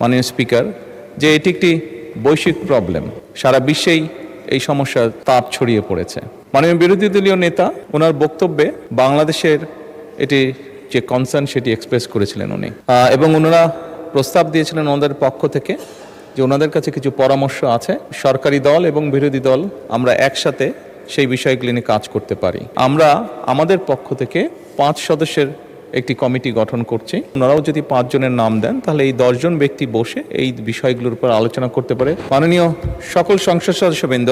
মাননীয় স্পিকার, যে এটি একটি বৈশ্বিক প্রবলেম, সারা বিশ্বেই এই সমস্যার তাপ ছড়িয়ে পড়েছে। মাননীয় বিরোধী দলীয় নেতা ওনার বক্তব্যে বাংলাদেশের এটি যে কনসার্ন সেটি এক্সপ্রেস করেছিলেন উনি, এবং ওনারা প্রস্তাব দিয়েছিলেন ওনাদের পক্ষ থেকে যে ওনাদের কাছে কিছু পরামর্শ আছে। সরকারি দল এবং বিরোধী দল আমরা একসাথে সেই বিষয়গুলি নিয়ে কাজ করতে পারি। আমরা আমাদের পক্ষ থেকে 5 সদস্যের একটি কমিটি গঠন করছি। ওনারাও যদি 5 জনের নাম দেন তাহলে এই 10 জন ব্যক্তি বসে এই বিষয়গুলোর উপর আলোচনা করতে পারে। মাননীয় সকল সংসদ সদস্যবৃন্দ,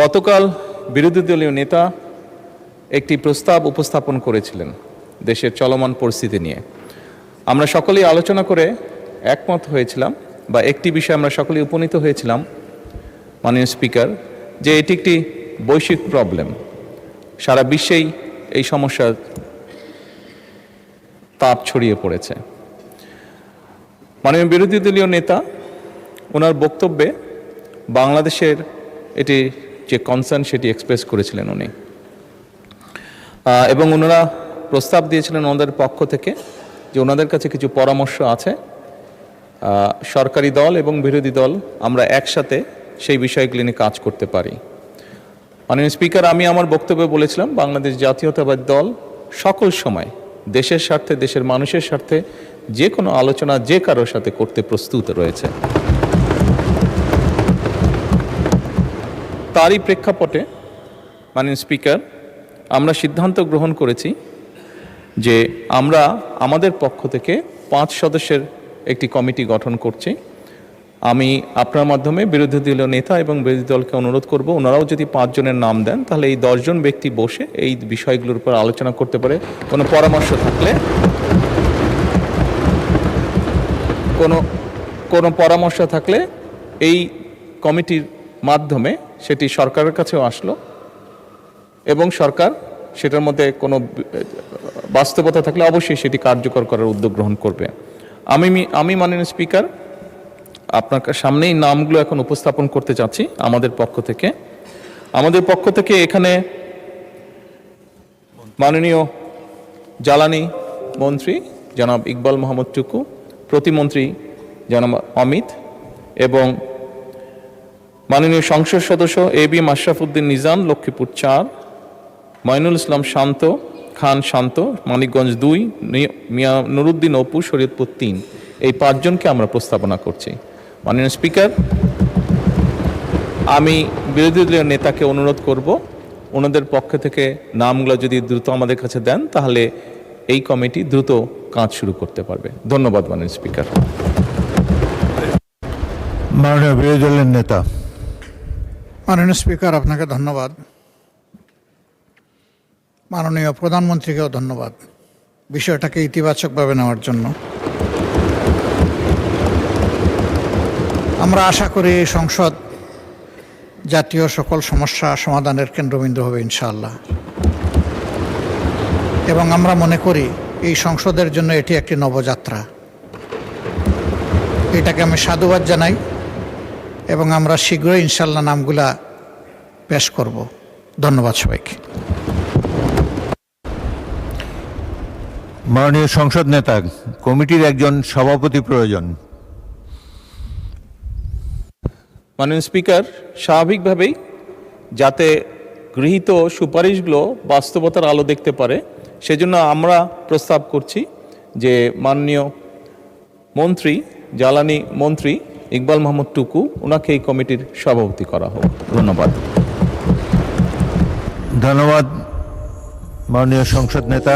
গতকাল বিরোধী দলীয় নেতা একটি প্রস্তাব উপস্থাপন করেছিলেন দেশের চলমান পরিস্থিতি নিয়ে। আমরা সকলেই আলোচনা করে একমত হয়েছিলাম, বা একটি বিষয়ে আমরা সকলেই উপনীত হয়েছিলাম মাননীয় স্পিকার, যে এটি একটি বৈশ্বিক প্রবলেম, সারা বিশ্বেই এই সমস্যার তাপ ছড়িয়ে পড়েছে। মাননীয় বিরোধী দলীয় নেতা ওনার বক্তব্যে বাংলাদেশের এটি যে কনসার্ন সেটি এক্সপ্রেস করেছিলেন উনি, এবং ওনারা প্রস্তাব দিয়েছিলেন ওনাদের পক্ষ থেকে যে ওনাদের কাছে কিছু পরামর্শ আছে। সরকারি দল এবং বিরোধী দল আমরা একসাথে সেই বিষয়গুলি নিয়ে কাজ করতে পারি। মাননীয় স্পিকার, আমি আমার বক্তব্যে বলেছিলাম বাংলাদেশ জাতীয়তাবাদী দল সকল সময় দেশের স্বার্থে, দেশের মানুষের স্বার্থে যে কোনো আলোচনা যে কারোর সাথে করতে প্রস্তুত রয়েছে। তারই প্রেক্ষাপটে মাননীয় স্পিকার, আমরা সিদ্ধান্ত গ্রহণ করেছি যে আমরা আমাদের পক্ষ থেকে 5 সদস্যের একটি কমিটি গঠন করছি। আমি আপনার মাধ্যমে বিরোধী দলীয় নেতা এবং বিরোধী দলকে অনুরোধ করব, ওনারাও যদি 5 জনের নাম দেন তাহলে এই 10 জন ব্যক্তি বসে এই বিষয়গুলোর উপর আলোচনা করতে পারে। কোনো পরামর্শ থাকলে কোনো পরামর্শ থাকলে এই কমিটির মাধ্যমে সেটি সরকারের কাছেও আসলো, এবং সরকার সেটার মধ্যে কোনো বাস্তবতা থাকলে অবশ্যই সেটি কার্যকর করার উদ্যোগ গ্রহণ করবে। আমি মাননীয় স্পিকার আপনার সামনেই নামগুলো এখন উপস্থাপন করতে চাচ্ছি আমাদের পক্ষ থেকে এখানে মাননীয় জ্বালানি মন্ত্রী জনাব ইকবাল মোহাম্মদ টুকু, প্রতিমন্ত্রী জনাব অমিত, এবং মাননীয় সংসদ সদস্য এবি মাশরাফুদ্দিন নিজাম, লক্ষ্মীপুর 4, মঈনুল ইসলাম খান শান্ত, মানিকগঞ্জ 2, মিয়া নুরুদ্দিন অপু, শরীয়তপুর 3। এই 5 জনকে আমরা প্রস্তাবনা করছি। মাননীয় স্পিকার, আমি বিরোধী দলীয় নেতাকে অনুরোধ করব ওনাদের পক্ষ থেকে নামগুলো যদি দ্রুত আমাদের কাছে দেন তাহলে এই কমিটি দ্রুত কাজ শুরু করতে পারবে। ধন্যবাদ মাননীয় স্পিকার। মাননীয় বিরোধী দলের নেতা। মাননীয় স্পিকার, আপনাকে ধন্যবাদ। মাননীয় প্রধানমন্ত্রীকেও ধন্যবাদ বিষয়টাকে ইতিবাচকভাবে নেওয়ার জন্য। আমরা আশা করি এই সংসদ জাতীয় সকল সমস্যা সমাধানের কেন্দ্রবিন্দু হবে ইনশাআল্লাহ, এবং আমরা মনে করি এই সংসদের জন্য এটি একটি নবযাত্রা। এটাকে আমি সাধুবাদ জানাই, এবং আমরা শীঘ্রই ইনশাআল্লাহ নামগুলা পেশ করব। ধন্যবাদ সবাইকে। মাননীয় সংসদ নেতা, কমিটির একজন সভাপতি প্রয়োজন। মাননীয় স্পিকার, স্বাভাবিকভাবেই যাতে গৃহীত সুপারিশগুলো বাস্তবতার আলো দেখতে পারে সেজন্য আমরা প্রস্তাব করছি যে মাননীয় মন্ত্রী, জ্বালানি মন্ত্রী ইকবাল মোহাম্মদ টুকু, ওনাকে এই কমিটির সভাপতি করা হোক। ধন্যবাদ। ধন্যবাদ মাননীয় সংসদ নেতা।